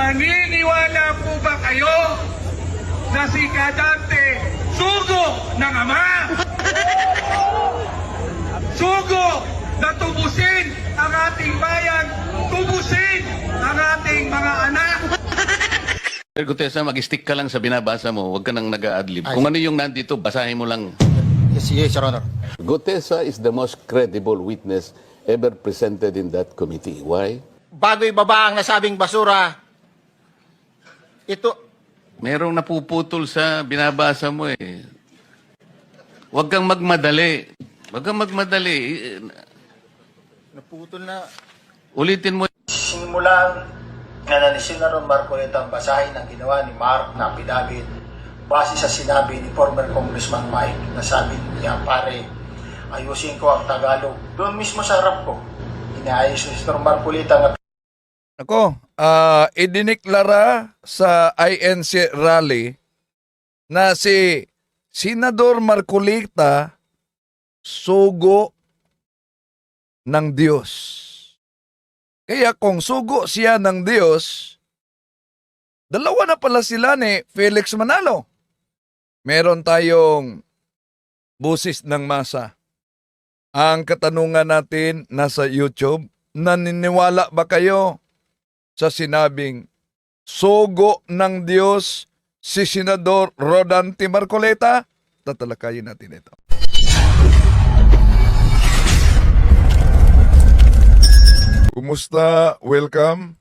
Naniniwala po ba kayo na si Gadante sugo ng ama? Sugo na tubusin ang ating bayan, tubusin ang ating mga anak. Sir Gutesa, mag-stick ka lang sa binabasa mo. Huwag ka nang nag-a-adlib. Kung ano yung nandito, basahin mo lang. Yes, Your Honor. Gutesa is the most credible witness ever presented in that committee. Why? Bago ibaba ang nasabing basura, ito, Merong napuputol sa binabasa mo eh. Huwag kang magmadali. Huwag kang magmadali. naputol na. Ulitin mo. Simulang na ni Senator Marcoleta ang basahin ang ginawa ni Mark na affidavit base sa sinabi ni former Congressman Mike na sabi niya, pare, ayusin ko ang Tagalog. Doon mismo sa harap ko, inaayos ni Senator Marcoleta ang Ako, idineklara sa INC rally na si Senador Marcolita sugo ng Diyos. Kaya kung sugo siya ng Diyos, dalawa na pala sila ni Felix Manalo. Meron tayong busis ng masa. Ang katanungan natin nasa YouTube, naniniwala ba kayo sa sinabing sugo ng Diyos si Senador Rodante Marcoleta? Tatalakayin natin ito. Kumusta? Welcome.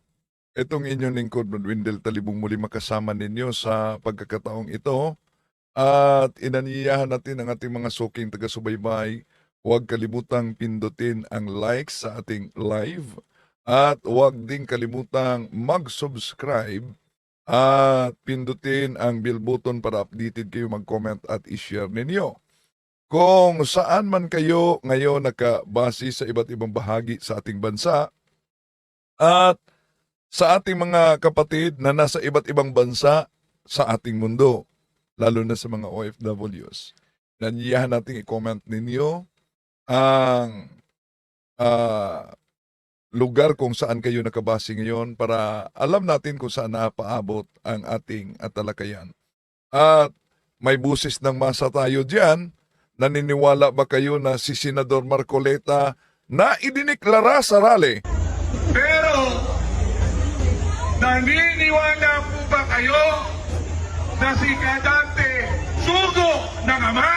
Itong inyong lingkod, Wendell Talibong, muli makasama ninyo sa pagkakataong ito. At inaniyahan natin ang ating mga suking taga-subaybay. Huwag kalimutang pindutin ang like sa ating live. At huwag din kalimutang mag-subscribe at pindutin ang bell button para updated kayo, mag-comment at i-share ninyo. Kung saan man kayo ngayon nakabase sa iba't ibang bahagi sa ating bansa at sa ating mga kapatid na nasa iba't ibang bansa sa ating mundo, lalo na sa mga OFWs, nanyiyahan natin i-comment ninyo ang lugar kung saan kayo nakabase ngayon para alam natin kung saan napaabot ang ating talakayan. At may busis ng masa tayo dyan. Naniniwala ba kayo na si Senador Marcoleta na idineklara sa rally? Pero, naniniwala po ba kayo na si Gadante sugo ng ama?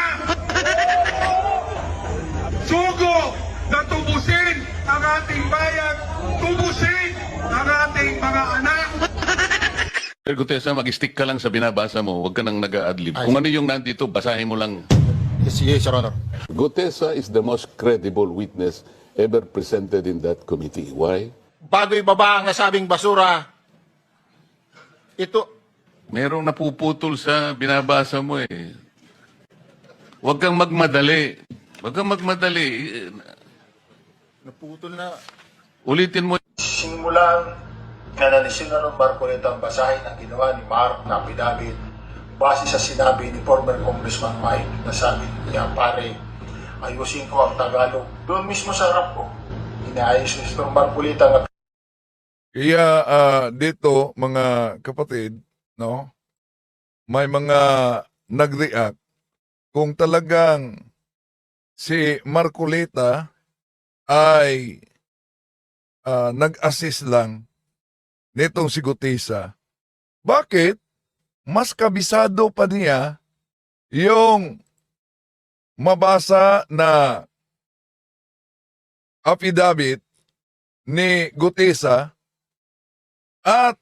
Sugo na tubusin ang ating bayan, tubusin ang ating mga anak. Sir Gutesa, mag-stick ka lang sa binabasa mo. Huwag ka nang nag-a-adlib. Kung ano yung nandito, basahin mo lang. Yes, Your Honor. Gutesa is the most credible witness ever presented in that committee. Why? Bago ibaba ang nasabing basura, ito, Merong napuputol sa binabasa mo eh. Huwag kang magmadali. Huwag kang magmadali. naputol na. Ulitin mo. Simulang na ni Senator Marcoleta ang basahin ang ginawa ni Mark na affidavit base sa sinabi ni former Congressman Mike na sabi niya, pare, ayusin ko ang Tagalog. Doon mismo sa harap ko, inaayos ni Senator Marcoleta ang Kaya dito mga kapatid, no, may mga nag-react kung talagang si Marcoleta ay nag-assist lang nitong si Gutesa. Bakit? Mas kabisado pa niya yung mabasa na affidavit ni Gutesa. At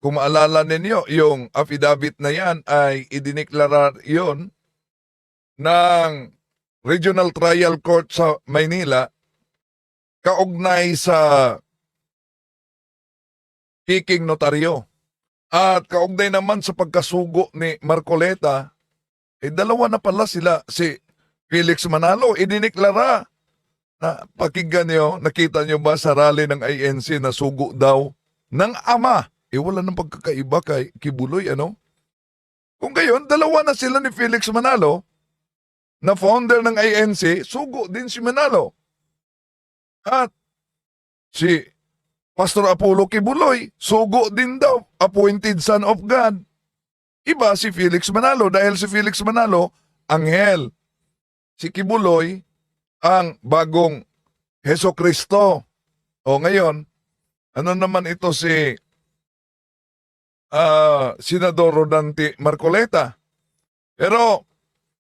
kung maalala ninyo, yung affidavit na yan ay idineklara yon ng Regional Trial Court sa Maynila kaugnay sa piking notaryo. At kaugnay naman sa pagkasugo ni Marcoleta, dalawa na pala sila, si Felix Manalo, idineklara na pakinggan nyo, nakita nyo ba sa rally ng INC na sugo daw ng ama? Wala nang pagkakaiba kay Kibuloy, ano? Kung gayon, dalawa na sila ni Felix Manalo, na founder ng INC, sugo din si Manalo. At si Pastor Apollo Kibuloy, sugo din daw, appointed son of God. Iba si Felix Manalo dahil si Felix Manalo, anghel. Si Kibuloy, ang bagong Heso Kristo. O ngayon, ano naman ito si Senador Rodante Marcoleta. Pero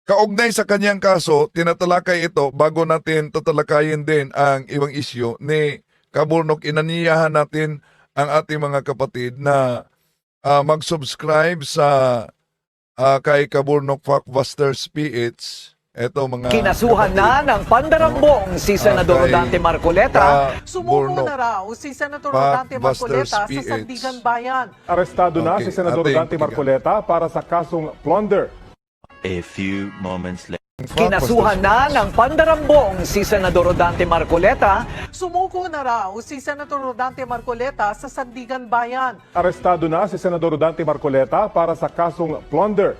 kaugnay sa kanyang kaso, tinatalakay ito bago natin tatalakayin din ang ibang isyu ni Kaburnok. Inaniyahan natin ang ating mga kapatid na mag-subscribe sa kay Kaburnok Factbusters PH. Ito mga Kinasuhan na ng pandarambong si Senador Rodante Marcoleta. Sumuko na raw si Senator Rodante Marcoleta sa Sandigan Bayan. Arestado na si Senador Rodante Marcoleta para sa kasong plunder. A few moments later. Kinasuhan na ng pandarambong si Senador Rodante Marcoleta. Sumuko na raw si Senator Rodante Marcoleta sa Sandigan Bayan. Arestado na si Senador Rodante Marcoleta para sa kasong plunder.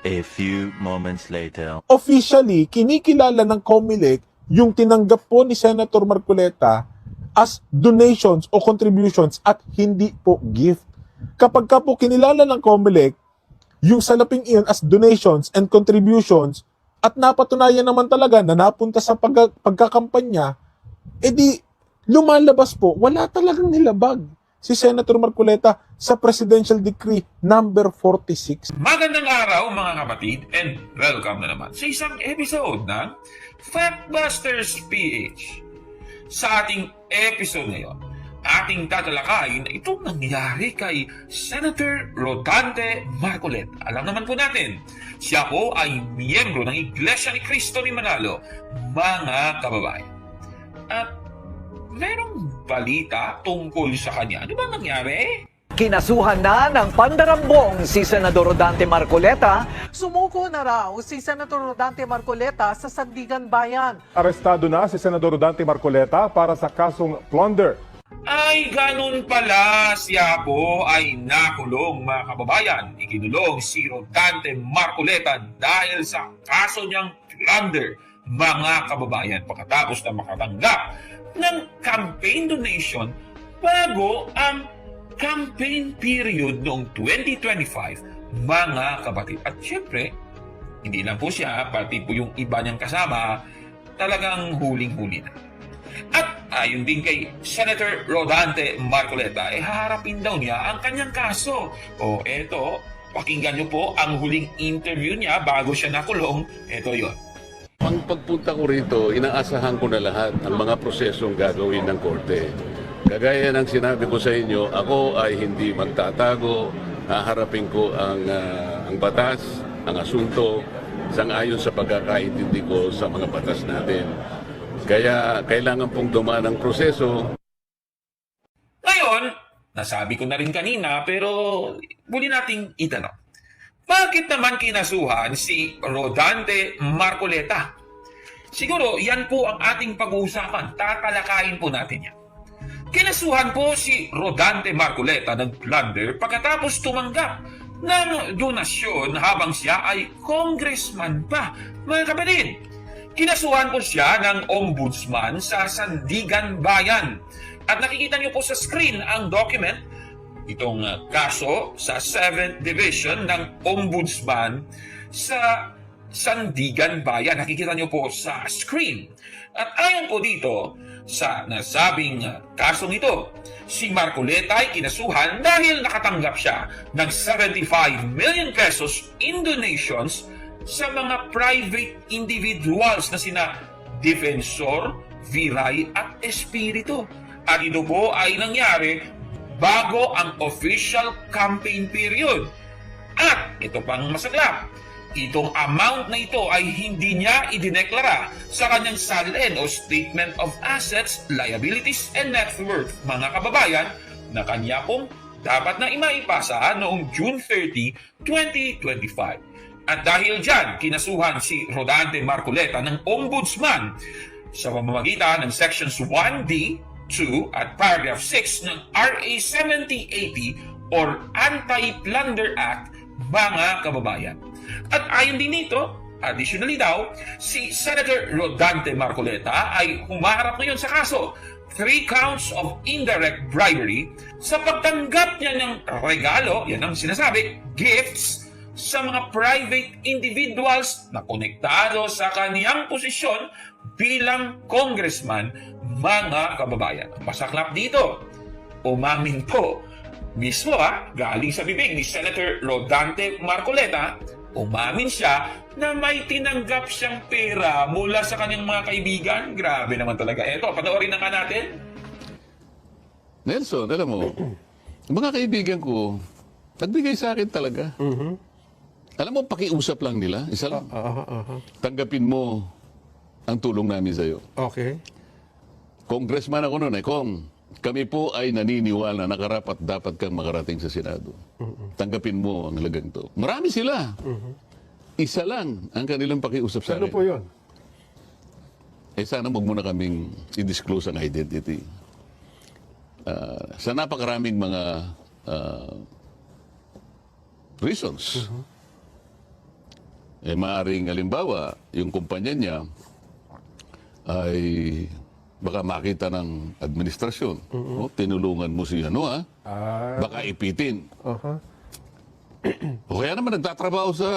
A few moments later. Officially, kinikilala ng COMELEC yung tinanggap po ni Senator Marcoleta as donations o contributions at hindi po gift. Kapag ka po kinilala ng COMELEC yung salaping iyon as donations and contributions at napatunayan naman talaga na napunta sa pagkakampanya, edi lumalabas po, wala talagang nilabag si Senator Marcoleta sa Presidential Decree number 46. Magandang araw mga kapatid and welcome na naman sa isang episode ng Factbusters PH. Sa ating episode ngayon, ating tatalakayin na itong nangyari kay Senator Rodante Marcoleta. Alam naman po natin, siya po ay miyembro ng Iglesia ni Cristo ni Manalo, mga kababayan. At merong balita tungkol sa kanya. Ano ba nangyari? Kinasuhan na ng pandarambong si Senador Rodante Marcoleta. Sumuko na raw si Senator Rodante Marcoleta sa Sandigan Bayan. Arestado na si Senador Rodante Marcoleta para sa kasong plunder. Ay, ganun pala. Siya po ay nakulong, mga kababayan. Ikinulong si Rodante Marcoleta dahil sa kaso niyang plunder, mga kababayan, pagkatapos na makatanggap ng campaign donation bago ang campaign period noong 2025, mga kapatid. At syempre, hindi lang po siya, pati po yung iba niyang kasama, talagang huling-huli na. At ayon din kay Senator Rodante Marcoleta, haharapin daw niya ang kanyang kaso. O eto, pakinggan niyo po ang huling interview niya bago siya nakulong. Eto yon. Ang pagpunta ko rito, inaasahan ko na lahat ang mga prosesong gagawin ng korte. Kagaya ng sinabi ko sa inyo, ako ay hindi magtatago, haharapin ko ang batas, ang asunto, sang-ayon sa pagkakaintindi ko sa mga batas natin. Kaya kailangan pong dumaan ang proseso. Ngayon, nasabi ko na rin kanina pero muli nating itanong. Bakit naman kinasuhan si Rodante Marcoleta? Siguro yan po ang ating pag-uusapan. Tatalakayin po natin yan. Kinasuhan po si Rodante Marcoleta ng plunder pagkatapos tumanggap ng donasyon habang siya ay congressman pa. Mga kapatid, kinasuhan po siya ng ombudsman sa Sandigan Bayan. At nakikita niyo po sa screen ang document, itong kaso sa 7th Division ng Ombudsman sa Sandigan Bayan. Nakikita niyo po sa screen. At ayon po dito sa nasabing kasong ito, si Marcoleta ay kinasuhan dahil nakatanggap siya ng 75 million pesos in donations sa mga private individuals na sina Defensor, Viray at Espiritu. At ito po ay nangyari bago ang official campaign period. At ito pang masaklap, itong amount na ito ay hindi niya idineklara sa kanyang SALN o Statement of Assets, Liabilities, and Net Worth, mga kababayan, na kanya pong dapat na imaipasa noong June 30, 2025. At dahil dyan, kinasuhan si Rodante Marcoleta ng Ombudsman sa pamamagitan ng Sections 1D, 2 at Paragraph 6 ng RA 7080 or Anti-Plunder Act, mga kababayan. At ayon din nito, additionally daw, si Senator Rodante Marcoleta ay humaharap ngayon sa kaso 3 counts of indirect bribery sa pagtanggap niya ng regalo, yan ang sinasabi, gifts, sa mga private individuals na konektado sa kaniyang posisyon bilang congressman, mga kababayan. Ang masaklap dito, umamin po mismo galing sa bibig ni Senator Rodante Marcoleta, umamin siya na may tinanggap siyang pera mula sa kanyang mga kaibigan. Grabe naman talaga. Eto, panoorin na nga natin. Nelson, alam mo, mga kaibigan ko, nagbigay sa akin talaga. Alam mo, pakiusap lang nila. Isa lang. Tanggapin mo ang tulong namin sa'yo. Okay. Congressman ako noon Kong, kami po ay naniniwala na karapat dapat kang makarating sa Senado. Tanggapin mo ang halagang to. Marami sila. Isa lang ang kanilang pakiusap sa akin. Ano po yun? Sana wag mo na kaming i-disclose ang identity. Sa napakaraming mga reasons. Maaring halimbawa, yung kumpanya niya ay baka makita ng administrasyon. Tinulungan mo si baka ipitin. O kaya naman nagtatrabaho sa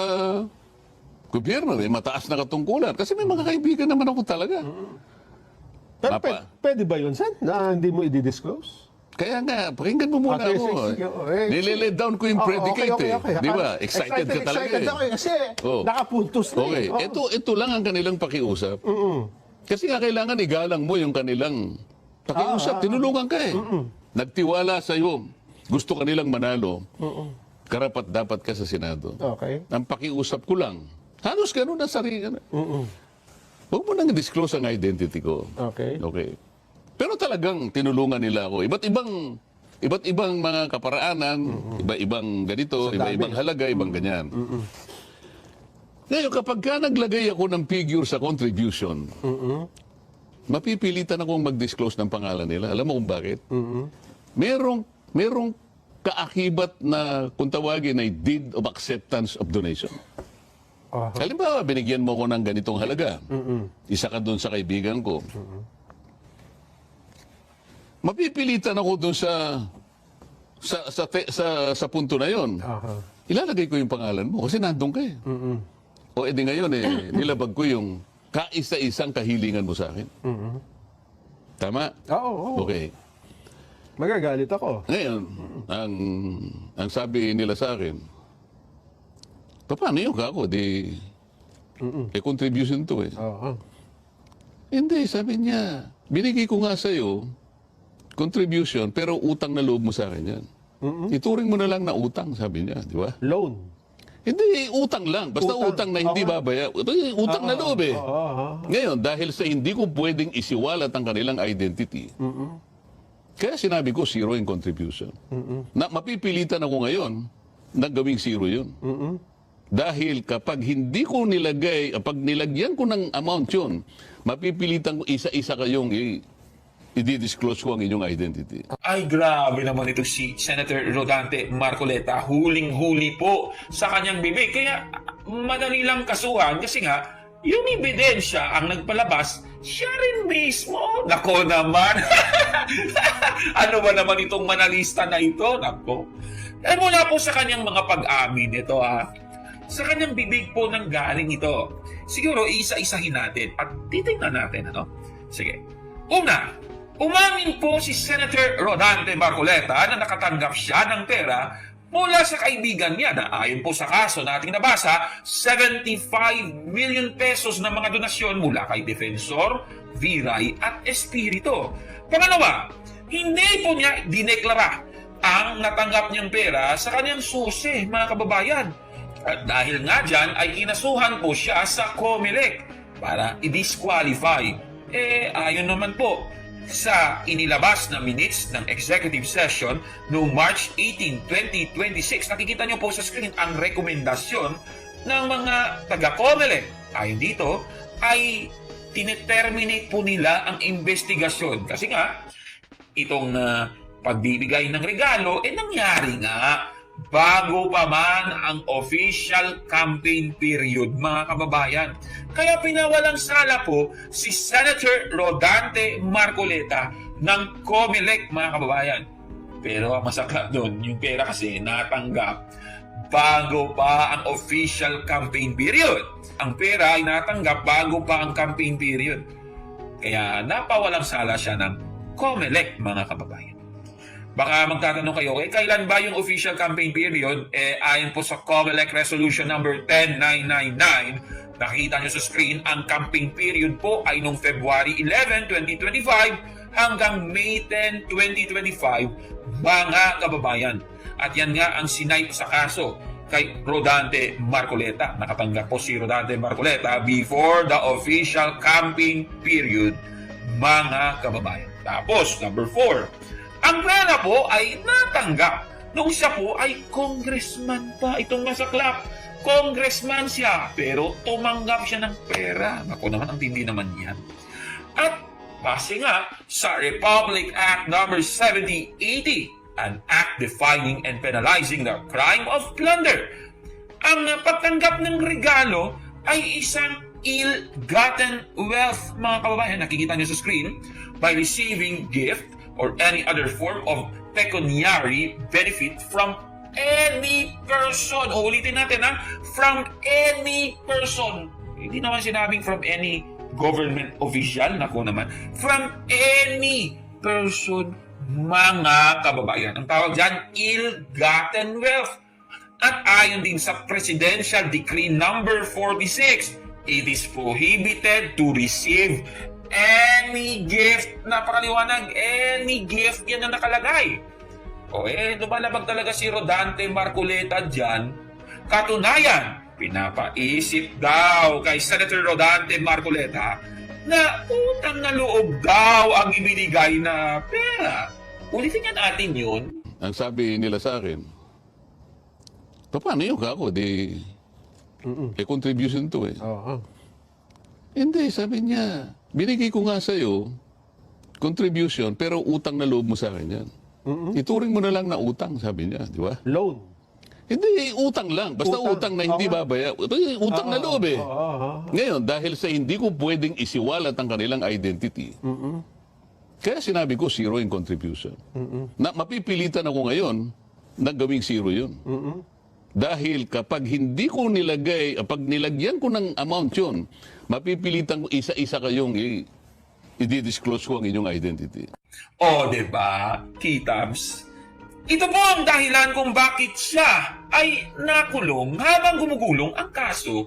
gobyerno, may mataas na katungkulan. Kasi may mga kaibigan naman ako talaga. Pero pwede ba yun, Sen? Na hindi mo i-disclose? Kaya nga, pakinggan mo muna Okay, ako. sige. Nililay down ko yung predicate okay. Di ba? Excited ka talaga Excited ako kasi nakapuntos na Okay, ito lang ang kanilang pakiusap. Kasi nga kailangan igalang mo yung kanilang pakiusap. Tinulungan ka Nagtiwala sa iyo. Gusto kanilang manalo. Karapat dapat ka sa Senado. Okay. Ang pakiusap ko lang, halos ganun na sarili. Huwag mo nang disclose ang identity ko. Okay. Okay. Pero talagang tinulungan nila ako. Iba't ibang mga kaparaanan, iba-ibang ganito, iba-ibang halaga, ibang ganyan. Ngayon, kapag ka naglagay ako ng figure sa contribution, mapipilitan akong mag-disclose ng pangalan nila. Alam mo kung bakit? Merong kaakibat na kung tawagin ay deed of acceptance of donation. Halimbawa, binigyan mo ko ng ganitong halaga. Isa ka doon sa kaibigan ko. Mapipilitan ako doon sa punto na yon. Ilalagay ko yung pangalan mo kasi nandun ka O edi ngayon nilabag ko yung kaisa-isang kahilingan mo sa akin. Tama? Oo. Okay. Magagalit ako. Ngayon, ang sabi nila sa akin, paano yung kako? Contribution to Hindi, sabi niya, binigay ko nga sa'yo, contribution, pero utang na loob mo sa akin yan. Ituring mo na lang na utang, sabi niya, di ba? Loan. Hindi, utang lang. Basta utang na hindi babaya. Utang na loob Ngayon, dahil sa hindi ko pwedeng isiwalat ang kanilang identity, kaya sinabi ko, zero in contribution. Na mapipilitan ako ngayon na gawing zero yun. Dahil kapag hindi ko nilagay, pag nilagyan ko ng amount yun, mapipilitan ko isa-isa kayong i-disclose ko ang inyong identity. Ay, grabe naman ito si Senator Rodante Marcoleta. Huling-huli po sa kanyang bibig. Kaya madali lang kasuhan kasi nga, yung ebidensya ang nagpalabas, siya rin mismo. Nako naman. Ano ba naman itong manalista na ito? Nako. Mula po sa kanyang mga pag-amin ito sa kanyang bibig po nang galing ito. Siguro isa-isahin natin at titingnan natin. Sige. Una, umamin po si Senator Rodante Marcoleta na nakatanggap siya ng pera mula sa kaibigan niya na ayon po sa kaso na ating nabasa, 75 million pesos na mga donasyon mula kay Defensor, Viray at Espiritu. Pangalawa, hindi po niya dineklara ang natanggap niyang pera sa kanyang susi, mga kababayan. At dahil nga dyan ay kinasuhan po siya sa COMELEC para i-disqualify. Ayon naman po sa inilabas na minutes ng executive session noong March 18, 2026. Nakikita niyo po sa screen ang rekomendasyon ng mga taga-COMELEC. Ayon dito ay tineterminate po nila ang investigasyon. Kasi nga, itong pagbibigay ng regalo, nangyari nga bago pa man ang official campaign period, mga kababayan. Kaya pinawalang sala po si Senator Rodante Marcoleta ng COMELEC, mga kababayan. Pero ang masakla doon, yung pera kasi natanggap bago pa ang official campaign period. Ang pera ay natanggap bago pa ang campaign period. Kaya napawalang sala siya ng COMELEC, mga kababayan. Baka magtatanong kayo, kailan ba yung official campaign period? Ayon po sa COMELEC Resolution number 10999, nakikita nyo sa screen, ang campaign period po ay noong February 11, 2025 hanggang May 10, 2025, mga kababayan. At yan nga ang sinight sa kaso kay Rodante Marcoleta. Nakatanggap po si Rodante Marcoleta before the official campaign period, mga kababayan. Tapos, number 4, ang pera po ay natanggap nung siya po ay congressman pa. Itong masaklap, congressman siya, pero tumanggap siya ng pera. Ako naman, ang tindi naman yan. At base nga sa Republic Act number 7080, an act defining and penalizing the crime of plunder, ang pagtanggap ng regalo ay isang ill-gotten wealth, mga kababayan. Nakikita nyo sa screen, by receiving gift or any other form of pecuniary benefit from any person. Ulitin natin, from any person. Hindi naman sinabing from any government official, naku naman. From any person, mga kababayan. Ang tawag dyan, ill-gotten wealth. At ayon din sa Presidential Decree number 46, it is prohibited to receive any gift. Napakaliwanag, any gift, yan ang nakalagay. Lumalabag talaga si Rodante Marcoleta dyan. Katunayan, pinapaisip daw kay Senator Rodante Marcoleta na utang na loob daw ang ibinigay na pera. Ulitin nga natin yun. Ang sabi nila sa akin, paano yun kako? Contribution to eh. Hindi, sabi niya, binigay ko nga sa'yo, contribution, pero utang na loob mo sa akin yan. Ituring mo na lang na utang, sabi niya, di ba? Loan. Hindi, utang lang. Basta utang na hindi babaya. Utang na loob eh. Ngayon, dahil sa hindi ko pwedeng isiwalat ang kanilang identity, kaya sinabi ko, zero in contribution. Na mapipilitan ako ngayon na gawing zero yun. Dahil kapag hindi ko nilagay, pag nilagyan ko ng amount yun, mapipilitan ko isa-isa kayong i-disclose ko ang inyong identity. Diba, Kitams? Ito po ang dahilan kung bakit siya ay nakulong habang gumugulong ang kaso,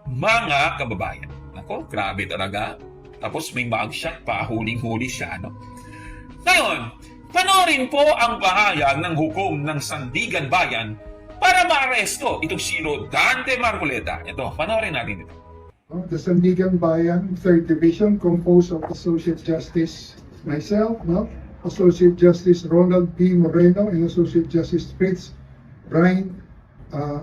mga kababayan. Nako, grabe talaga. Tapos may mugshot pa, huling-huli siya, no? Ngayon, panoorin po ang pahayag ng hukom ng Sandigan Bayan para maaresto itong si Rodante Marcoleta. Ito, panoorin natin ito. The Sandigan Bayan, 3rd Division, composed of Associate Justice myself, Associate Justice Ronald P. Moreno, and Associate Justice Fritz Brian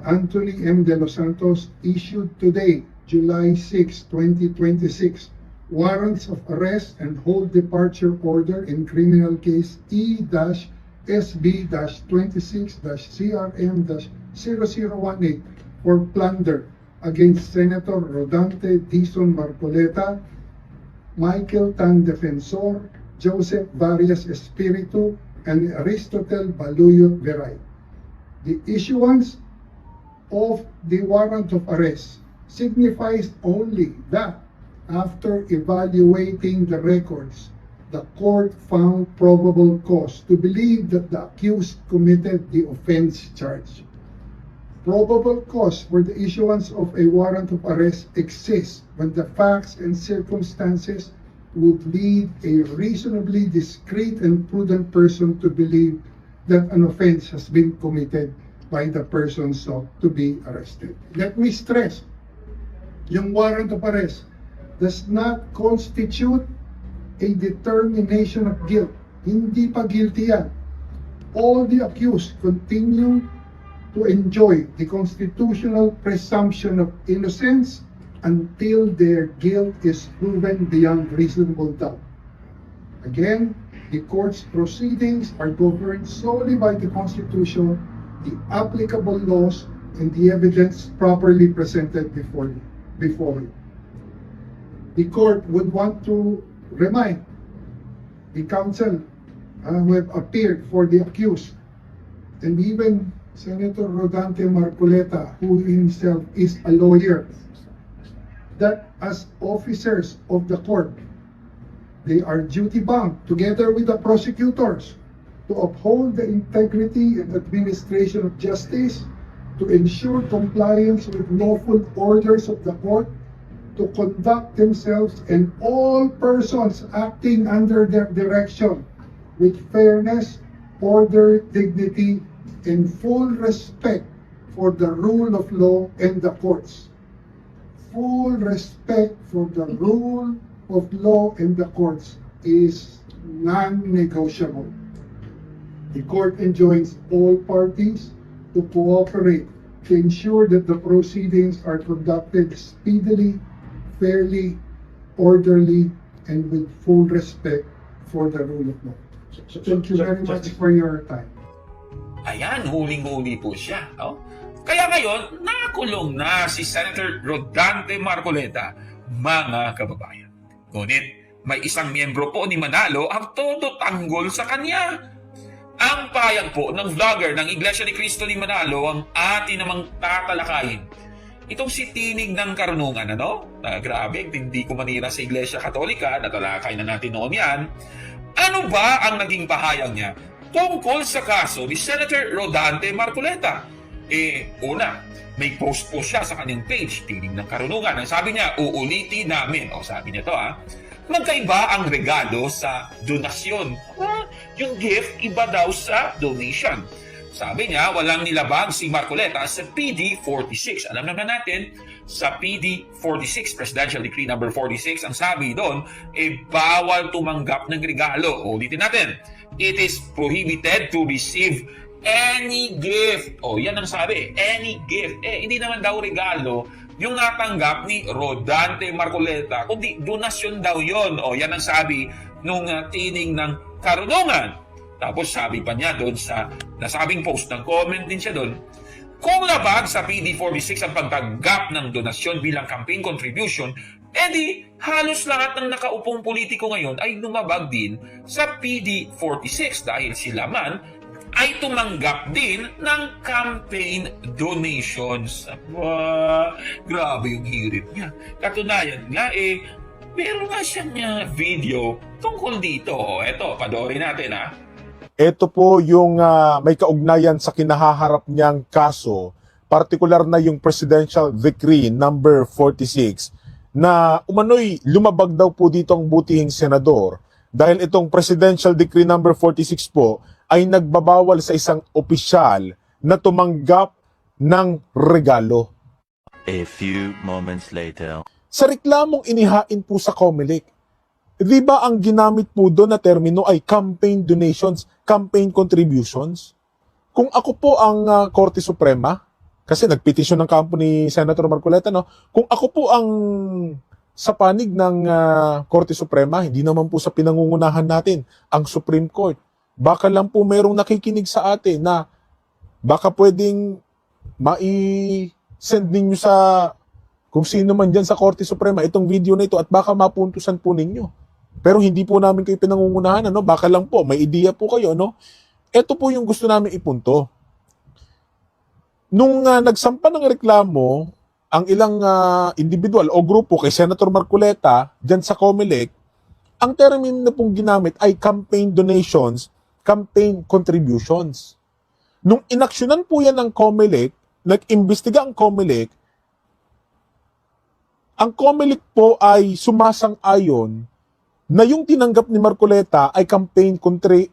Anthony M. De Los Santos, issued today, July 6, 2026, warrants of arrest and hold departure order in criminal case E-SB-26-CRM-0018 for plunder against Senator Rodante Dizon Marcoleta, Michael Tan Defensor, Joseph Varias Espiritu, and Aristotel Baluyot Veray. The issuance of the warrant of arrest signifies only that after evaluating the records, the court found probable cause to believe that the accused committed the offense charged. Probable cause for the issuance of a warrant of arrest exists when the facts and circumstances would lead a reasonably discreet and prudent person to believe that an offense has been committed by the person sought to be arrested. Let me stress, yung warrant of arrest does not constitute a determination of guilt. Hindi pa guilty yan. All the accused continue to enjoy the constitutional presumption of innocence until their guilt is proven beyond reasonable doubt. Again, the court's proceedings are governed solely by the Constitution, the applicable laws, and the evidence properly presented before it. The court would want to remind the counsel who have appeared for the accused, and even Senator Rodante Marcoleta, who himself is a lawyer, that as officers of the court, they are duty-bound, together with the prosecutors, to uphold the integrity and administration of justice, to ensure compliance with lawful orders of the court, to conduct themselves and all persons acting under their direction with fairness, order, dignity, and full respect for the rule of law and the courts. Full respect for the rule of law and the courts is non-negotiable. The court enjoins all parties to cooperate to ensure that the proceedings are conducted speedily, fairly, orderly, and with full respect for the rule of law. So thank you very much for your time. Ayan, huling-huli po siya. Oh? Kaya ngayon, nakulong na si Senator Rodante Marcoleta, mga kababayan. Ngunit, may isang miyembro po ni Manalo ang todo tanggol sa kanya. Ang payag po ng vlogger ng Iglesia ni Cristo ni Manalo ang atin namang tatalakayin. Itong si Tinig ng Karunungan, ano? Grabe, hindi ko manira sa Iglesia Katolika, natalakay na natin noon yan. Ano ba ang naging pahayag niya tungkol sa kaso ni Senator Rodante Marcoleta? Una, may post po siya sa kanyang page, Tinig ng Karunungan. Ang sabi niya, uulitin namin. O sabi niya to magkaiba ang regalo sa donasyon. Yung gift, iba daw sa donation. Sabi niya, walang nilabag si Marcoleta sa PD-46. Alam naman natin, sa PD-46, Presidential Decree number 46, ang sabi doon, bawal tumanggap ng regalo. Ulitin natin, it is prohibited to receive any gift. Yan ang sabi, any gift. Hindi naman daw regalo yung natanggap ni Rodante Marcoleta, kundi donasyon daw yon. Yan ang sabi nung Tinig ng Karunungan. Tapos sabi pa niya doon sa nasabing post, ng comment din siya doon, kung labag sa PD-46 ang pagtanggap ng donasyon bilang campaign contribution, edi halos lahat ng nakaupong politiko ngayon ay lumabag din sa PD-46 dahil sila man ay tumanggap din ng campaign donations. Grabe yung hirit niya. Katunayan nga meron nga siyang video tungkol dito. Eto, panoorin natin Ito po yung may kaugnayan sa kinahaharap niyang kaso, partikular na yung Presidential Decree number 46 na umano'y lumabag daw po dito ang butihing senador dahil itong Presidential Decree number 46 po ay nagbabawal sa isang opisyal na tumanggap ng regalo. A few moments later. Sa reklamong inihain po sa COMELEC, di ba ang ginamit po doon na termino ay campaign donations, campaign contributions? Kung ako po ang Korte Suprema, kasi nagpetisyon ng kampo ni Senator Marcoleta, no? Kung ako po ang sa panig ng Korte Suprema, hindi naman po sa pinangungunahan natin ang Supreme Court. Baka lang po merong nakikinig sa atin na baka pwedeng mai-send ninyo sa kung sino man dyan sa Korte Suprema itong video na ito at baka mapuntusan po ninyo. Pero hindi po namin kayo pinangungunahan, ano? Baka lang po, may ideya po kayo, no? Ito po yung gusto namin ipunto. Nung nagsampa ng reklamo ang ilang individual o grupo kay Senator Marcoleta dyan sa COMELEC, ang termino na pong ginamit ay campaign donations, campaign contributions. Nung inaksyonan po yan ng COMELEC, nag-imbestiga ang COMELEC po ay sumasang-ayon na yung tinanggap ni Marcoleta ay campaign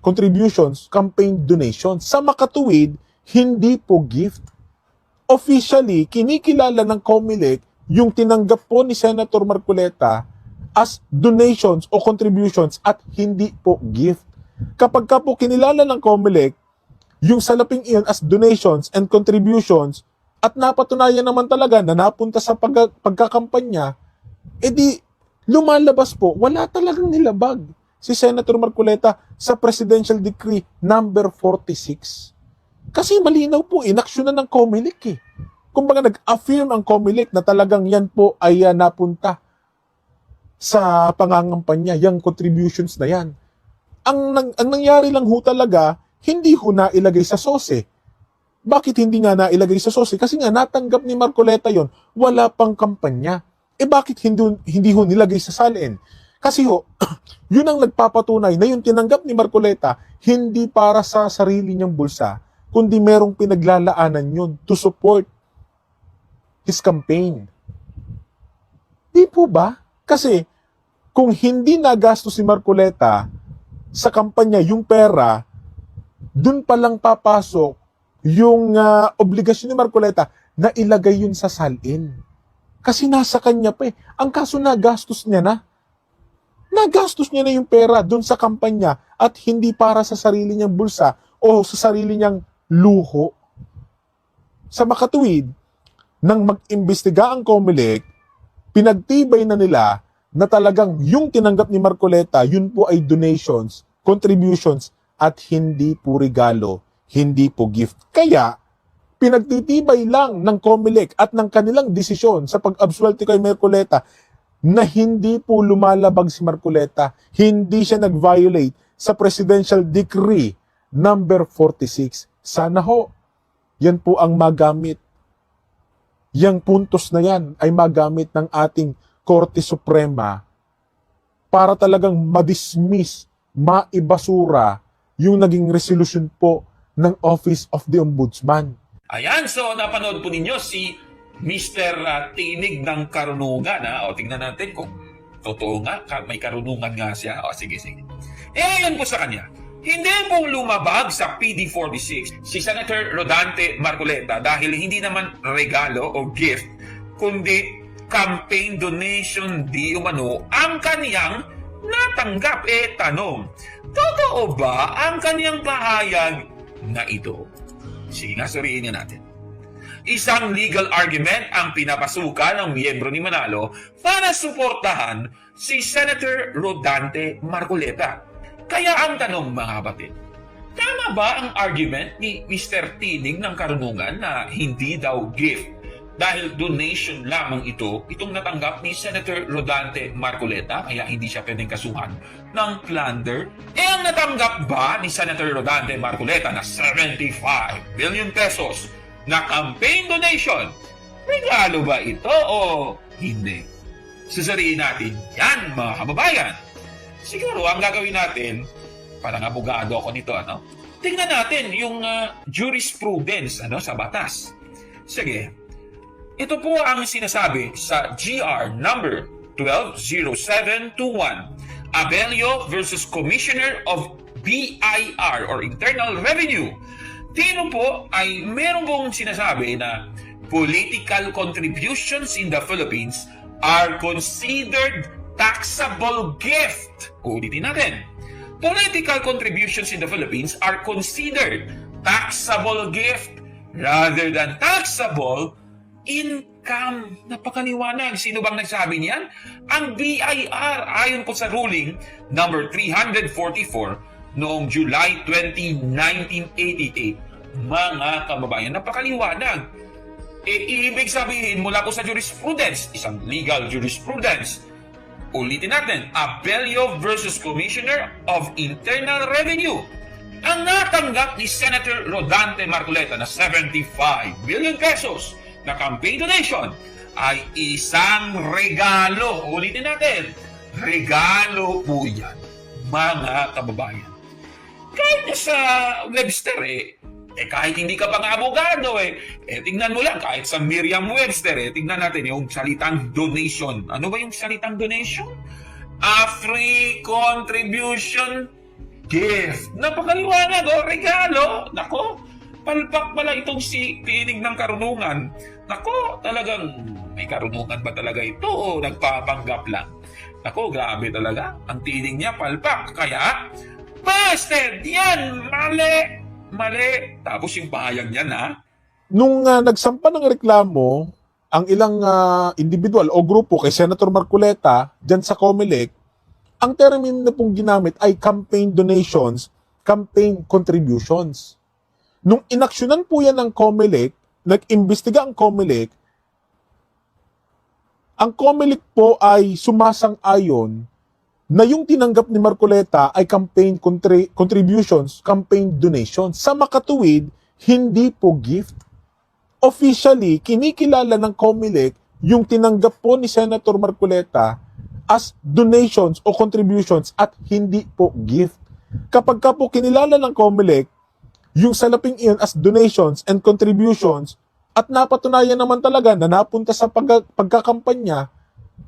contributions, campaign donations. Sa makatuwid, hindi po gift. Officially, kinikilala ng COMELEC yung tinanggap po ni Senator Marcoleta as donations o contributions at hindi po gift. Kapag ka po kinilala ng COMELEC yung salaping iyon as donations and contributions at napatunayan naman talaga na napunta sa pagkakampanya, edi lumalabas po, wala talagang nilabag si Senator Marcoleta sa Presidential Decree number 46. Kasi malinaw po, inaksyonan ng COMELEC Kumbaga nag-affirm ang COMELEC na talagang yan po ay napunta sa pangangampanya, yung contributions na yan. ang nangyari lang ho talaga, hindi ho nailagay sa SOSE. Bakit hindi nga nailagay sa SOSE? Kasi nga natanggap ni Marcoleta yon, wala pang kampanya. Bakit hindi ho nilagay sa SALN? Kasi ho, yun ang nagpapatunay na yung tinanggap ni Marcoleta, hindi para sa sarili niyang bulsa, kundi merong pinaglalaanan yun to support his campaign. Di po ba? Kasi kung hindi nagastos si Marcoleta sa kampanya yung pera, dun pa lang papasok yung obligasyon ni Marcoleta na ilagay yun sa SALN. Kasi nasa kanya pa eh. Ang kaso nagastos niya na. Nagastos niya na yung pera dun sa kampanya at hindi para sa sarili niyang bulsa o sa sarili niyang luho. Sa makatuwid, nang mag-imbestiga ang COMELEC, pinagtibay na nila na talagang yung tinanggap ni Marcoleta, yun po ay donations, contributions, at hindi po regalo, hindi po gift. Kaya, pinagtitibay lang ng COMELEC at ng kanilang desisyon sa pag-absuelto kay Marcoleta na hindi po lumalabag si Marcoleta, hindi siya nag-violate sa Presidential Decree number 46. Sana ho, yan po ang magamit. Yang puntos na yan ay magamit ng ating Korte Suprema para talagang madismiss, maibasura yung naging resolution po ng Office of the Ombudsman. Ayan, so napanood po ninyo si Mr. Tinig ng Karunungan. O, tingnan natin kung totoo nga, may karunungan nga siya. O, sige. Ayan po sa kanya. Hindi po lumabag sa PD46 si Senator Rodante Marcoleta dahil hindi naman regalo o gift, kundi campaign donation di umano ang kaniyang natanggap. Tanong, totoo ba ang kaniyang pahayag na ito? Sige nga, suriin nga natin. Isang legal argument ang pinapasukan ng miyembro ni Manalo para suportahan si Senator Rodante Marcoleta. Kaya ang tanong, mga kapatid, tama ba ang argument ni Mr. Tinig ng Karunungan na hindi daw gift dahil donation lamang itong natanggap ni Senator Rodante Marcoleta, kaya hindi siya pwedeng kasuhan ng plunder? Ang natanggap ba ni Senator Rodante Marcoleta na 75 billion pesos na campaign donation, regalo ba ito o hindi? Susuriin natin yan, mga kababayan. Siguro ang gagawin natin, parang abogado ako nito, tingnan natin yung jurisprudence sa batas. Sige, ito po ang sinasabi sa GR number 120721, Abelio versus Commissioner of BIR or Internal Revenue. Dito po ay meron pong sinasabi na political contributions in the Philippines are considered taxable gift. Ulitin natin. Political contributions in the Philippines are considered taxable gift rather than taxable income. Napakaliwanag. Sino bang nagsabi niyan? Ang BIR ayon po sa ruling number 344 noong July 20, 1988. Mga kababayan, napakaliwanag. Ibig sabihin mula po sa jurisprudence, isang legal jurisprudence. Ulitin natin, Abelio versus Commissioner of Internal Revenue. Ang natanggap ni Senator Rodante Marcoleta na 75 billion pesos na campaign donation ay isang regalo. Ulitin natin, regalo po yan, mga kababayan. Kahit sa Webster kahit hindi ka pa nga abogado tingnan mo lang, kahit sa Merriam-Webster tingnan natin yung salitang donation. Ano ba yung salitang donation? A free contribution gift. Napakaliwanag, regalo. Nako, palpak pala itong si Tinig ng Karunungan. Nako, talagang may karunungan ba talaga ito o nagpapanggap lang? Nako, grabe talaga. Ang tinig niya palpak. Kaya, busted! Yan! Mali! Tapos yung pahayag niya na Nung nagsampa ng reklamo ang ilang individual o grupo kay Senator Marcoleta dyan sa COMELEC, ang termino na pong ginamit ay campaign donations, campaign contributions. Nung inaksyonan po yan ng COMELEC, nag-imbestiga ang COMELEC po ay sumasang-ayon na yung tinanggap ni Marcoleta ay campaign contributions, campaign donations. Sa makatuwid, hindi po gift. Officially, kinikilala ng COMELEC yung tinanggap po ni Senator Marcoleta as donations o contributions at hindi po gift. Kapag ka po kinilala ng COMELEC yung salaping iyon as donations and contributions at napatunayan naman talaga na napunta sa pagkakampanya,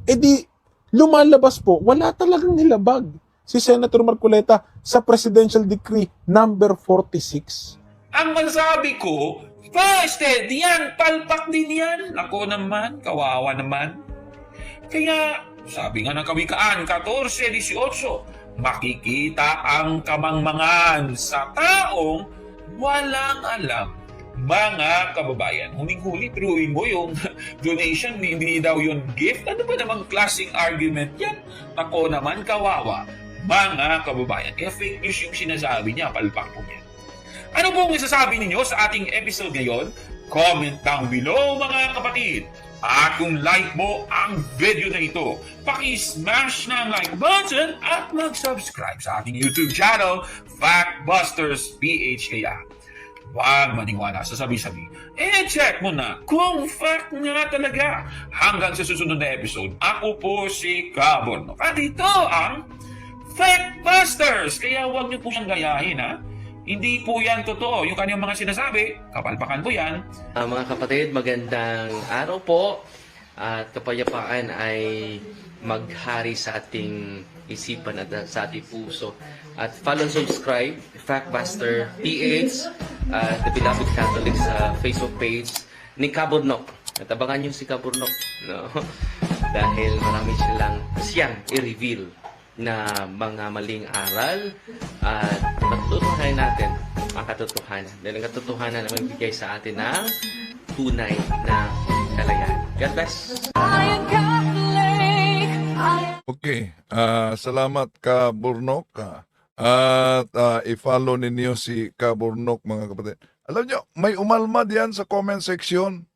edi lumalabas po, wala talagang nilabag si Senator Marcoleta sa Presidential Decree number 46. Ang masabi ko, busted yan, palpak din yan. Ako naman, kawawa naman. Kaya, sabi nga ng kawikaan, 14:18, makikita ang kamangmangan sa taong walang alam. Mga kababayan, huling-huli, piruin mo yung donation, hindi daw yun gift. Ano ba namang klaseng argument yan? Ako naman, kawawa. Mga kababayan, fake news yung sinasabi niya, palpak po yan. Ano pong isasabi ninyo sa ating episode ngayon? Comment down below, mga kapatid. At kung like mo ang video na ito, paki-smash na ang like button at mag-subscribe sa ating YouTube channel, Factbusters PH. Huwag maniwala sa sabi-sabi. Check mo na kung fact nga talaga. Hanggang sa susunod na episode, ako po si Caborno. At ito ang Factbusters. Kaya huwag niyo po siyang gayahin, ha? Hindi po yan totoo. Yung kanyang mga sinasabi, kapalpakan po yan. Mga kapatid, magandang araw po. At kapayapaan ay maghari sa ating isipan at sa ating puso. At follow and subscribe, Factbuster PH, The Beloved Catholic sa Facebook page ni Cabornok. At abangan nyo si Cabornok, no? Dahil marami siyang i-reveal na mga maling aral at matutuhanan natin ang katotohanan. Dahil ang katotohanan na magbigay sa atin ng tunay na kalayaan. God bless! Okay, salamat ka Burnok. At i-follow ninyo si Cabornok, mga kapatid. Alam nyo, may umalmad yan sa comment section.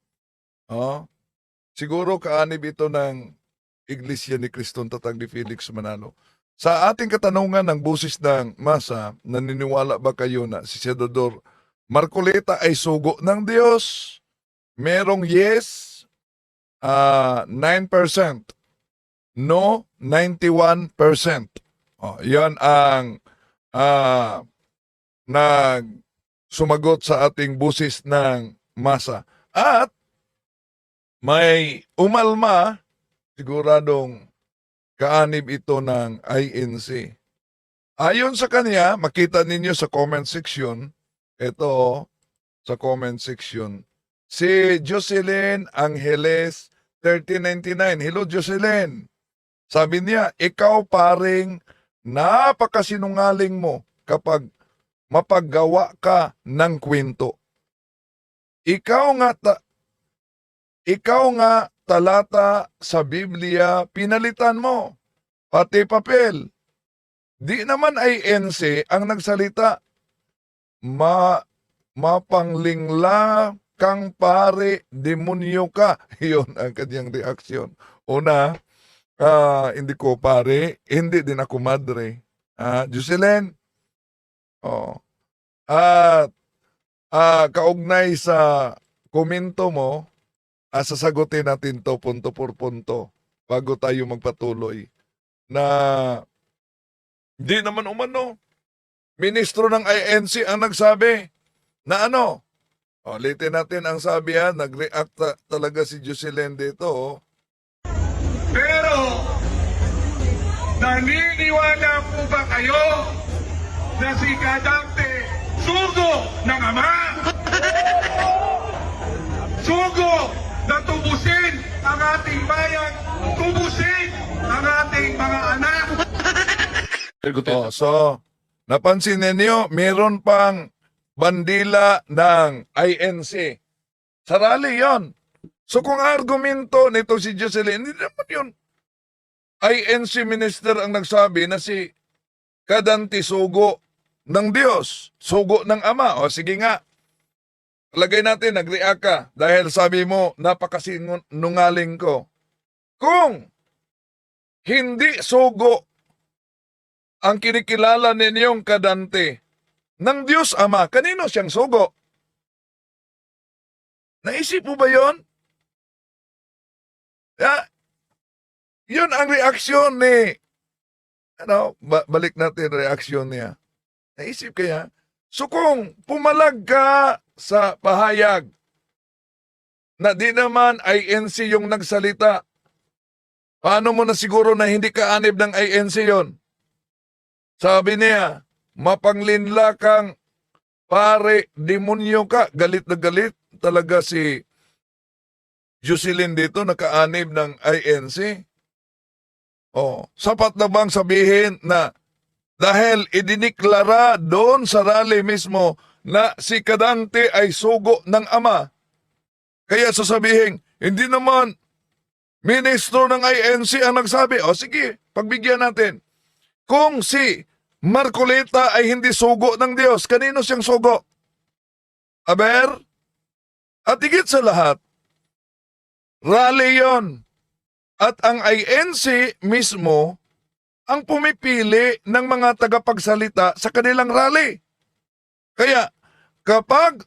Siguro kaanib ito ng Iglesia ni Kristong Tatag ni Felix Manalo. Sa ating katanungan ng busis ng masa, naniniwala ba kayo na si Senador Marcoleta ay sugo ng Diyos? Merong yes, 9%. No, 91%. Yan ang sumagot sa ating busis ng masa. At may umalma, siguradong kaanib ito ng INC. Ayon sa kanya, makita ninyo sa comment section, ito sa comment section, si Jocelyn Angeles 1399. Hello Jocelyn. Sabi niya, ikaw paring napakasinungaling mo kapag mapaggawa ka ng kwento. Ikaw nga talata sa Biblia pinalitan mo, pati papel. Di naman ay INC ang nagsalita. Mapanglingla kang pare, demonyo ka. Yun ang kanyang reaksyon. Una, hindi ko pare, hindi din ako madre. Jocelyn, at kaugnay sa komento mo, sasagutin natin to punto por punto bago tayo magpatuloy. Na hindi naman umano, ministro ng INC ang nagsabi na ano. Ulitin natin ang sabi, nag-react talaga si Jocelyn dito. Pero, naniniwala po ba kayo na si Kadante sugo ng Ama? Sugo na tubusin ang ating bayan, tubusin ang ating mga anak. So, napansin ninyo, meron pang bandila ng INC. Sarali yon. So kung argumento nito si Jocelyn, hindi naman yun. INC minister ang nagsabi na si Kadante sugo ng Diyos, sugo ng Ama. O sige nga, lagay natin, nag-react ka dahil sabi mo, napakasinungaling ko. Kung hindi sugo ang kinikilala ninyong kadante ng Diyos Ama, kanino siyang sugo? Naisip mo ba yon? Yun ang reaksyon ni, balik natin reaksyon niya. Naisip kaya? So kung pumalag ka sa pahayag na di naman INC yung nagsalita, paano mo na siguro na hindi ka anib ng INC yon? Sabi niya, mapanglinla kang pare, demonyo ka, galit na galit talaga si Jocelyn dito, nakaanib ng INC. Sapat na bang sabihin na dahil idiniklara doon sa rally mismo na si Kadante ay sugo ng Ama, kaya sasabihin, hindi naman ministro ng INC ang nagsabi. Sige, pagbigyan natin. Kung si Marcoleta ay hindi sugo ng Diyos, kanino siyang sugo? Aber? At higit sa lahat, rally yon. At ang INC mismo ang pumipili ng mga tagapagsalita sa kanilang rally. Kaya kapag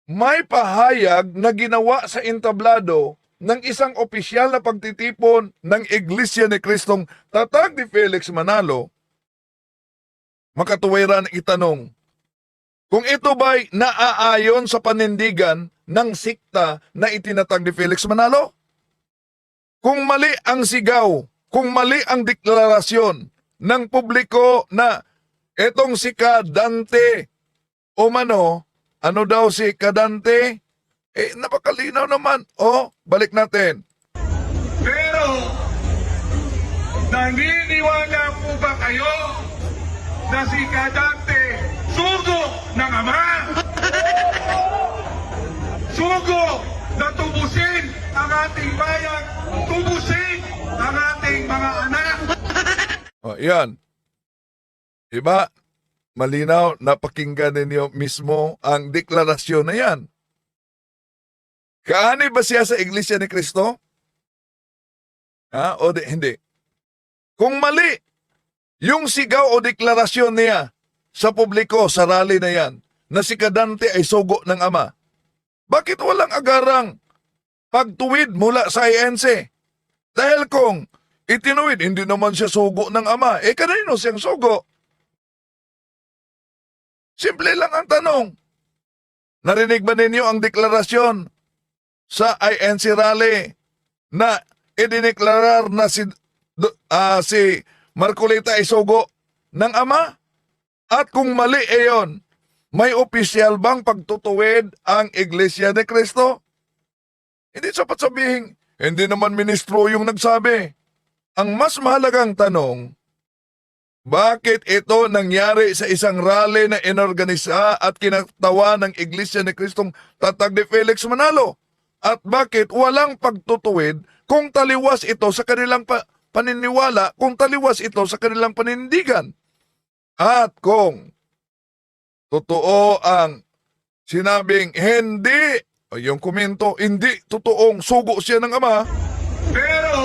may pahayag na ginawa sa entablado ng isang opisyal na pagtitipon ng Iglesia ni Kristong Tatag ni Felix Manalo, makatuwiran itanong, kung ito ba'y naaayon sa panindigan ng sikta na itinatag ni Felix Manalo? Kung mali ang sigaw, kung mali ang deklarasyon ng publiko na etong si Kadante umano, ano daw si Kadante? Napakalinaw naman. Balik natin. Pero, naniniwala po ba kayo na si Kadante sugo ng Ama? Sugo na tubusin ang ating bayan, tubusin ang ating mga anak. Yan. Diba? Malinaw, napakinggan ninyo mismo ang deklarasyon na yan. Kaani ba siya sa Iglesia ni Cristo? Hindi. Kung mali, yung sigaw o deklarasyon niya sa publiko, sa rally na yan, na si Kadante ay sugo ng Ama, bakit walang agarang pagtuwid mula sa INC? Dahil kung itinuwid, hindi naman siya sugo ng Ama, kanino siyang sugo? Simple lang ang tanong. Narinig ba ninyo ang deklarasyon sa INC rally na idiniklarar na si Marcoleta ay sugo ng Ama? At kung mali iyon, may opisyal bang pagtutuwid ang Iglesia ni Cristo? Hindi sapat sabihin, hindi naman ministro yung nagsabi. Ang mas mahalagang tanong, bakit ito nangyari sa isang rally na inorganisa at kinatawa ng Iglesia ni Kristong Tatag ni Felix Manalo? At bakit walang pagtutuwid kung taliwas ito sa kanilang paniniwala, kung taliwas ito sa kanilang panindigan? At kung totoo ang sinabing hindi, yung komento, hindi totoong sugo siya ng Ama. Pero,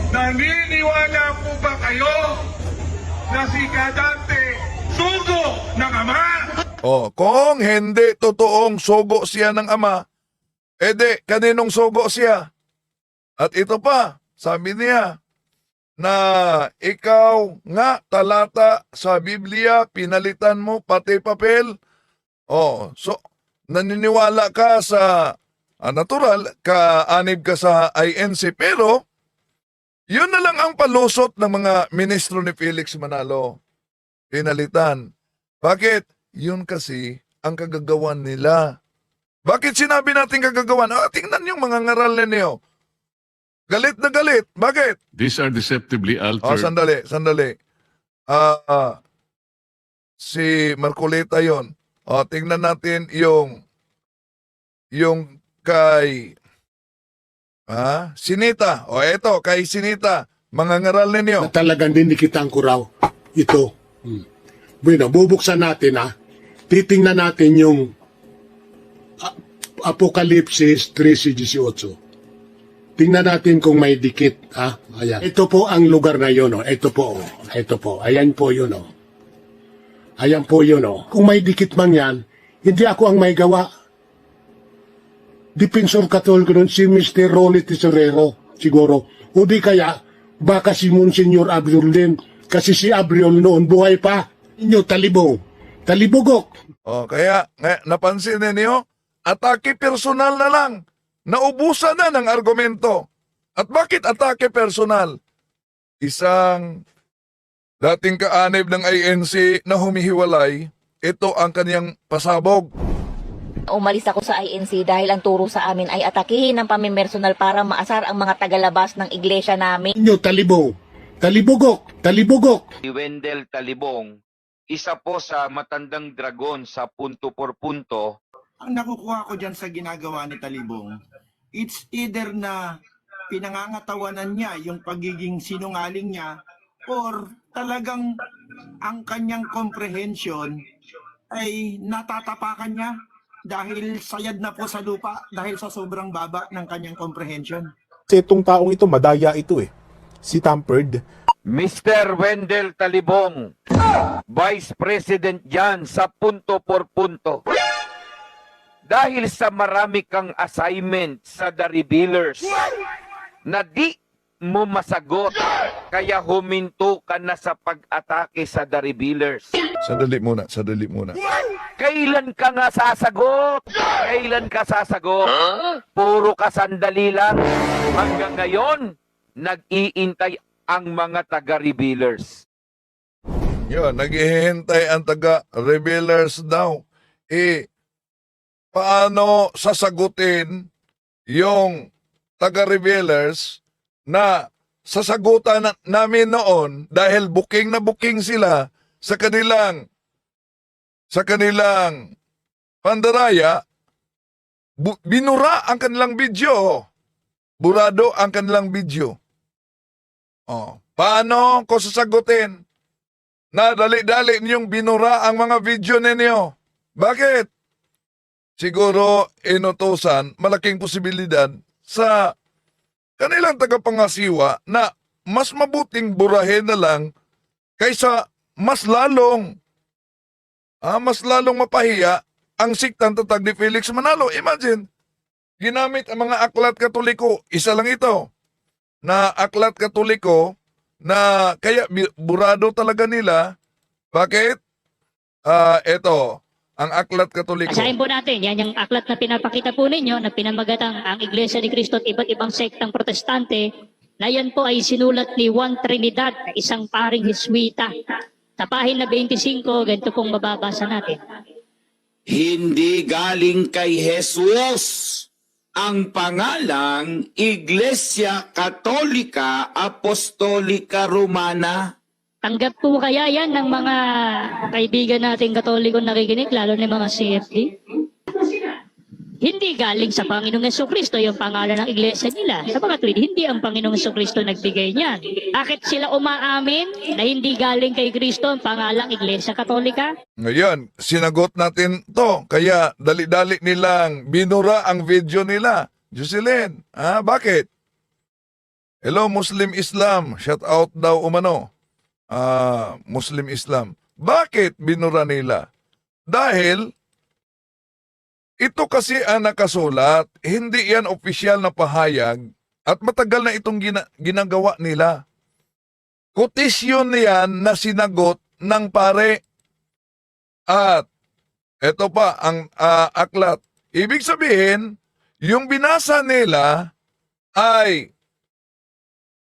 naniniwala po ba kayo na si Kadante sugo ng Ama? Kung hindi totoong sugo siya ng Ama, kaninong sugo siya? At ito pa, sabi niya, na ikaw nga talata sa Biblia, pinalitan mo pati papel. So, naniniwala ka sa natural, kaanib ka sa INC, pero yun na lang ang palusot ng mga ministro ni Felix Manalo. Pinalitan. Bakit? Yun kasi ang kagagawan nila. Bakit sinabi natin kagagawan? Tingnan yung mga ngaral ninyo. Galit na galit. Bakit? These are deceptively altered. Sandali. Si Marcoleta yon. Tingnan natin yung kay Sinita. Eto, kay Sinita. Mga ngaral ninyo. Na talagang dinikitan ko raw ito. Bueno, bubuksan natin Titingnan natin yung Apokalipsis 13:18. Tingnan natin kung may dikit. Ayan. Ito po ang lugar na yun. Oh. Ito po. Oh. Ito po. Ayan po yun. Oh. Ayan po yun. Oh. Kung may dikit man yan, hindi ako ang may gawa. Defensor Katoliko nun si Mr. Rolly Tesorero, siguro. O di kaya, baka si Monsignor Abriol din. Kasi si Abriol noon buhay pa. Inyo, talibong. Talibugok. Kaya napansin ninyo, atake personal na lang. Naubusan na ng argumento. At bakit atake personal? Isang dating kaanib ng INC na humihiwalay, ito ang kaniyang pasabog. Umalis ako sa INC dahil ang turo sa amin ay atakihin ng pamimersonal para maasar ang mga tagalabas ng iglesia namin. Inyo, talibong. Talibugok. Talibugok. Si Wendell Talibong, isa po sa matandang dragon sa punto por punto. Ang nakukuha ko dyan sa ginagawa ni Talibong, it's either na pinangangatawanan niya yung pagiging sinungaling niya or talagang ang kanyang comprehension ay natatapakan niya dahil sayad na po sa lupa dahil sa sobrang baba ng kanyang comprehension. Kasi itong taong ito, madaya ito eh. Si Tampered. Mr. Wendell Talibong, Vice President dyan sa punto por punto. Dahil sa marami kang assignment sa The Revealers na di mo masagot, kaya huminto ka na sa pag-atake sa The Revealers. Sadali muna. Kailan ka nga sasagot? Kailan ka sasagot? Puro ka sandali lang. Hanggang ngayon, nag-iintay ang mga taga-revealers. Yun, naghihintay ang taga-revealers daw. Paano sasagutin yung taga-revealers na sasagutan namin noon dahil booking na booking sila sa kanilang pandaraya, binura ang kanilang video. Burado ang kanilang video. Paano ko sasagutin na dali-dali niyong binura ang mga video ninyo? Bakit? Siguro inutusan, malaking posibilidad sa kanilang tagapangasiwa na mas mabuting burahin na lang kaysa mas lalong mapahiya ang siktang tatag ni Felix Manalo. Imagine, ginamit ang mga aklat Katoliko. Isa lang ito na aklat Katoliko na kaya burado talaga nila. Bakit? Ito, ang aklat Katoliko. Basahin po natin, yan yung aklat na pinapakita po ninyo na pinamagatang ang Iglesia ni Cristo at iba't ibang sektang protestante na yan po ay sinulat ni Juan Trinidad, isang paring Hiswita. Sa pahina 25, ganito pong mababasa natin. Hindi galing kay Jesus ang pangalang Iglesia Katolika Apostolika Romana. Tanggap po kaya yan ng mga kaibigan nating Katoliko nakikinig, lalo na mga CFD? Hindi galing sa Panginoong Jesucristo yung pangalan ng iglesia nila. Sa mga tuwid, hindi ang Panginoong Jesucristo nagbigay niyan. Bakit sila umaamin na hindi galing kay Kristo ang pangalang Iglesia Katolika? Ngayon, sinagot natin to. Kaya dali-dali nilang binura ang video nila. Jocelyn, bakit? Hello, Muslim Islam. Shout out daw umano. Muslim Islam. Bakit binura nila? Dahil ito kasi ang nakasulat, hindi yan opisyal na pahayag at matagal na itong ginagawa nila. Kotisyon yan na sinagot ng pare. At ito pa ang aklat. Ibig sabihin, yung binasa nila ay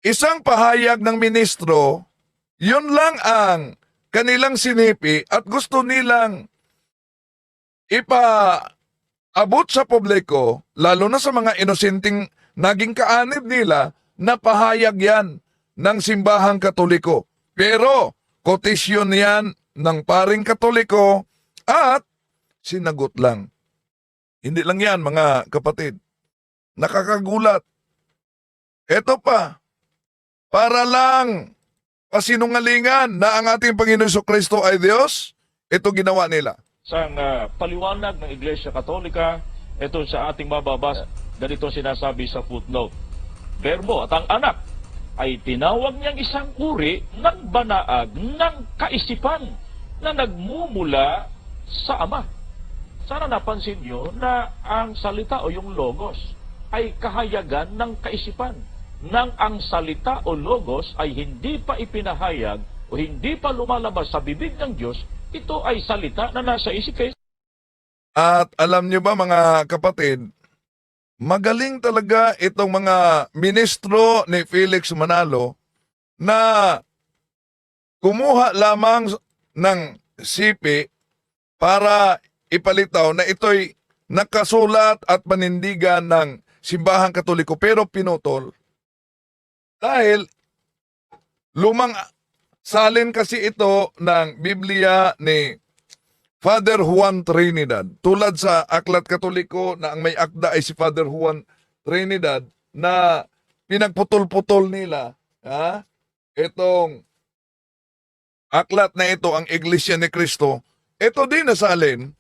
isang pahayag ng ministro, yun lang ang kanilang sinipi at gusto nilang ipaabot sa publiko, lalo na sa mga inosenteng naging kaanib nila, na pahayag yan ng simbahang Katoliko. Pero, kotisyon yan ng paring Katoliko at sinagot lang. Hindi lang yan, mga kapatid. Nakakagulat. Ito pa, para lang pasinungalingan na ang ating Panginoon Jesucristo ay Diyos, ito ginawa nila. Sa paliwanag ng Iglesia Katolika, ito sa ating mababasa, ganito sinasabi sa footnote. Verbo at ang anak ay tinawag niyang isang uri ng banaag ng kaisipan na nagmumula sa Ama. Sana napansin niyo na ang salita o yung logos ay kahayagan ng kaisipan. Nang ang salita o logos ay hindi pa ipinahayag o hindi pa lumalabas sa bibig ng Diyos, ito ay salita na nasa isip kayo. At alam nyo ba mga kapatid, magaling talaga itong mga ministro ni Felix Manalo na kumuha lamang ng sipi para ipalitaw na ito'y nakasulat at panindigan ng Simbahang Katoliko pero pinutol. Dahil lumang salin kasi ito ng Biblia ni Father Juan Trinidad. Tulad sa Aklat Katoliko na ang may akda ay si Father Juan Trinidad na pinagputol-putol nila. Itong aklat na ito, ang Iglesia ni Cristo. Ito din nasalin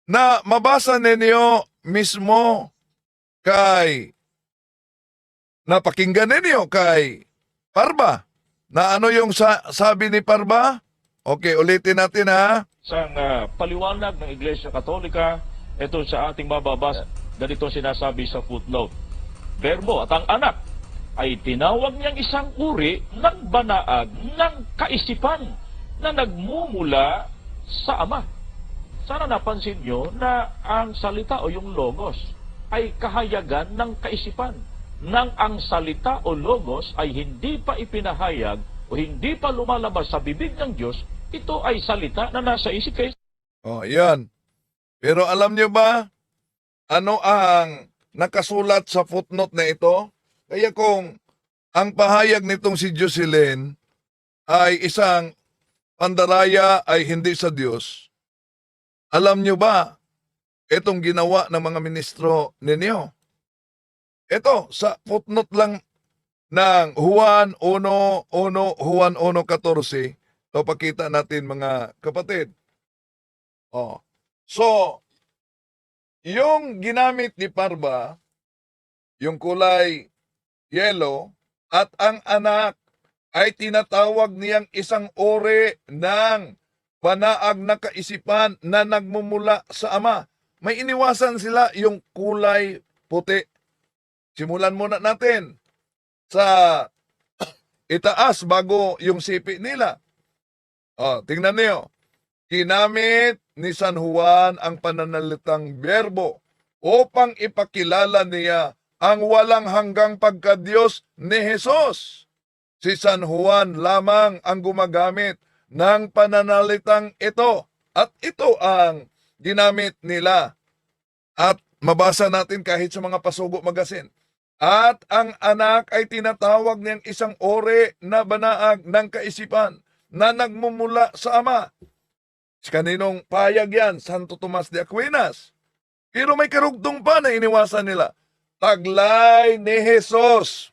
na mabasa ninyo mismo kay napakinggan ninyo kay Parba. Na ano yung sabi ni Parba? Okay, ulitin natin ha. Sa paliwanag ng Iglesia Katolika, ito sa ating mababasa, ganito sinasabi sa footnote. Verbo at ang anak ay tinawag niyang isang uri ng banaag ng kaisipan na nagmumula sa Ama. Sana napansin niyo na ang salita o yung logos ay kahayagan ng kaisipan. Nang ang salita o logos ay hindi pa ipinahayag o hindi pa lumalabas sa bibig ng Diyos, ito ay salita na nasa isip kayo. Oh, yan. Pero alam niyo ba, ano ang nakasulat sa footnote na ito? Kaya kung ang pahayag nitong si Jocelyn ay isang pandaraya ay hindi sa Diyos, alam niyo ba, itong ginawa ng mga ministro ninyo? Ito, sa footnote lang ng Juan 1:1, Juan 1:14, ito pakita natin mga kapatid. Oh. So, yung ginamit ni Parba, yung kulay yellow, at ang anak ay tinatawag niyang isang uri ng banaag na kaisipan na nagmumula sa Ama. May iniwasan sila yung kulay puti. Simulan muna natin sa itaas bago yung sipi nila. Tingnan niyo. Ginamit ni San Juan ang pananalitang berbo upang ipakilala niya ang walang hanggang pagkadiyos ni Jesus. Si San Juan lamang ang gumagamit ng pananalitang ito at ito ang ginamit nila. At mabasa natin kahit sa mga Pasugo Magasin. At ang anak ay tinatawag niyang isang uri na banaag ng kaisipan na nagmumula sa Ama. Kaninong payag yan? Santo Tomas de Aquinas. Pero may karugtong pa na iniwasan nila. Taglay ni Jesus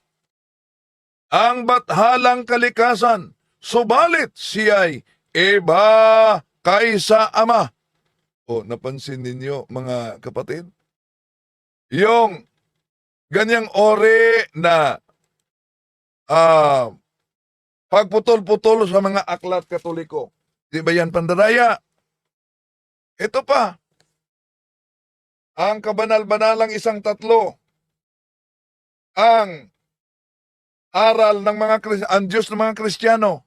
ang bathalang kalikasan, subalit siya'y iba kaysa Ama. O, napansin ninyo mga kapatid? Yung ganyang ori na pagputol-putol sa mga aklat Katoliko. Di ba yan pandaraya? Ito pa. Ang kabanal-banalang isang tatlo. Ang aral ng mga ang Diyos ng mga Kristiyano.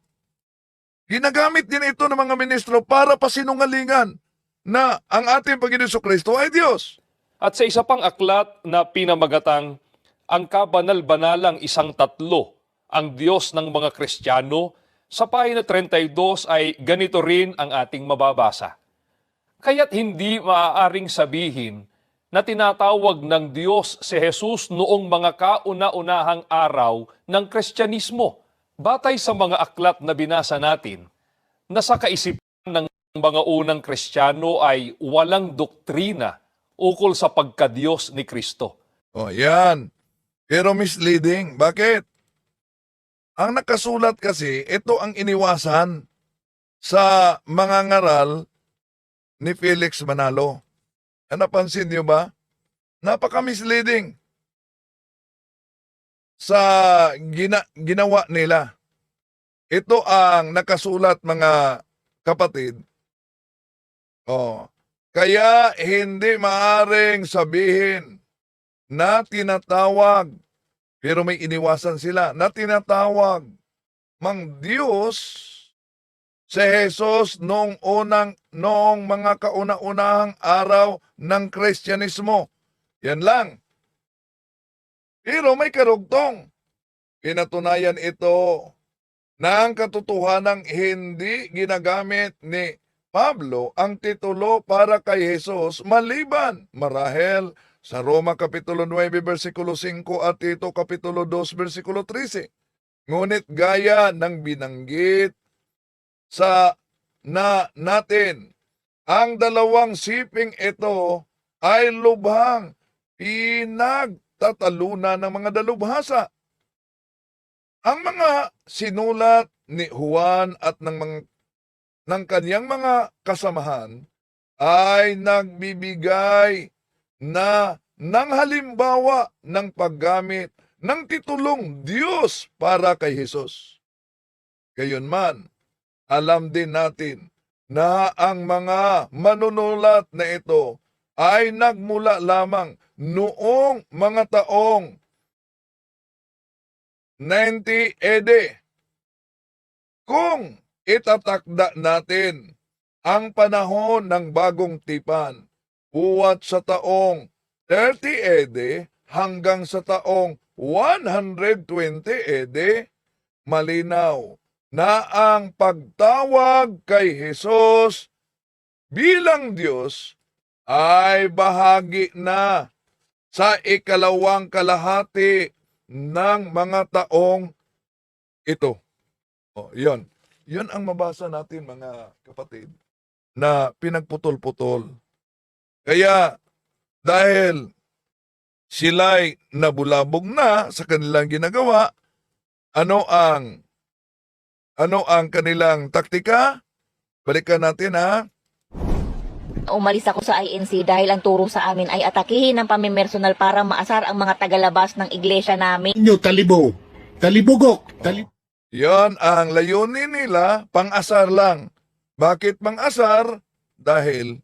Ginagamit din ito ng mga ministro para pasinungalingan na ang ating Panginoon Kristo ay Diyos. At sa isa pang aklat na pinamagatang ang kabanal-banalang isang tatlo, ang Diyos ng mga Kristiyano, sa pahina 32 ay ganito rin ang ating mababasa. Kaya't hindi maaaring sabihin na tinatawag ng Diyos si Jesus noong mga kauna-unahang araw ng Kristyanismo, batay sa mga aklat na binasa natin, na sa kaisipan ng mga unang Kristiyano ay walang doktrina ukol sa pagkadiyos ni Kristo. O yan. Pero misleading. Bakit? Ang nakasulat kasi, ito ang iniwasan sa mga ngaral ni Felix Manalo. Napansin niyo ba? Napaka-misleading. sa ginawa nila. Ito ang nakasulat, mga kapatid. Oh, kaya hindi maaring sabihin na tinatawag, pero may iniwasan sila, na tinatawag mang Diyos si Jesus noong mga kauna-unahang araw ng Kristyanismo. Yan lang. Pero may karugtong. Pinatunayan ito ng katotohanang hindi ginagamit ni Pablo ang titulo para kay Jesus maliban marahil sa Roma Kapitulo 9, versikulo 5 at Tito Kapitulo 2, versikulo 13. Ngunit gaya ng binanggit natin, ang dalawang siping ito ay lubhang pinagtatalunan ng mga dalubhasa. Ang mga sinulat ni Juan at ng kanyang mga kasamahan ay nagbibigay ng halimbawa ng paggamit ng titulong Diyos para kay Jesus. Gayunman, alam din natin na ang mga manunulat na ito ay nagmula lamang noong mga taong 90 AD. Kung itatakda natin ang panahon ng bagong tipan, buwat sa taong 30 AD hanggang sa taong 120 AD, malinaw na ang pagtawag kay Jesus bilang Diyos ay bahagi na sa ikalawang kalahati ng mga taong ito. Yon. Yon ang mabasa natin, mga kapatid, na pinagputol-putol. Kaya dahil sila'y nabulabog na sa kanilang ginagawa, ano ang kanilang taktika? Balikan natin, ha? Umalis ako sa INC dahil ang turo sa amin ay atakihin ng pamimersonal para maasar ang mga tagalabas ng iglesia namin. Inyo talibo. Talibugok. Yan ang layunin nila, pang-asar lang. Bakit pang-asar? Dahil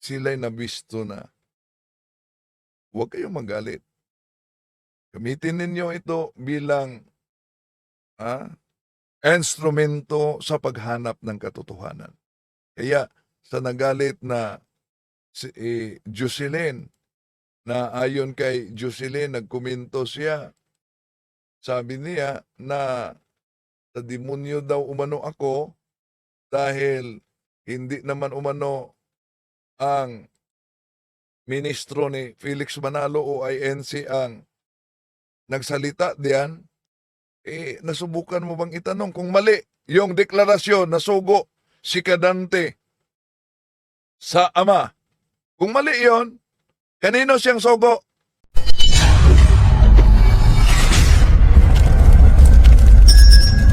sila'y nabisto na. Huwag kayong magalit. Gamitin ninyo ito bilang instrumento sa paghanap ng katotohanan. Kaya sa nagalit na si Jocelyn, na ayon kay Jocelyn, nagkomento siya. Sabi niya na sa demonyo daw umano ako dahil hindi naman umano ang ministro ni Felix Manalo o INC ang nagsalita diyan. Nasubukan mo bang itanong kung mali yung deklarasyon na sugo si Kadante sa ama? Kung mali yon, kanino siyang sugo?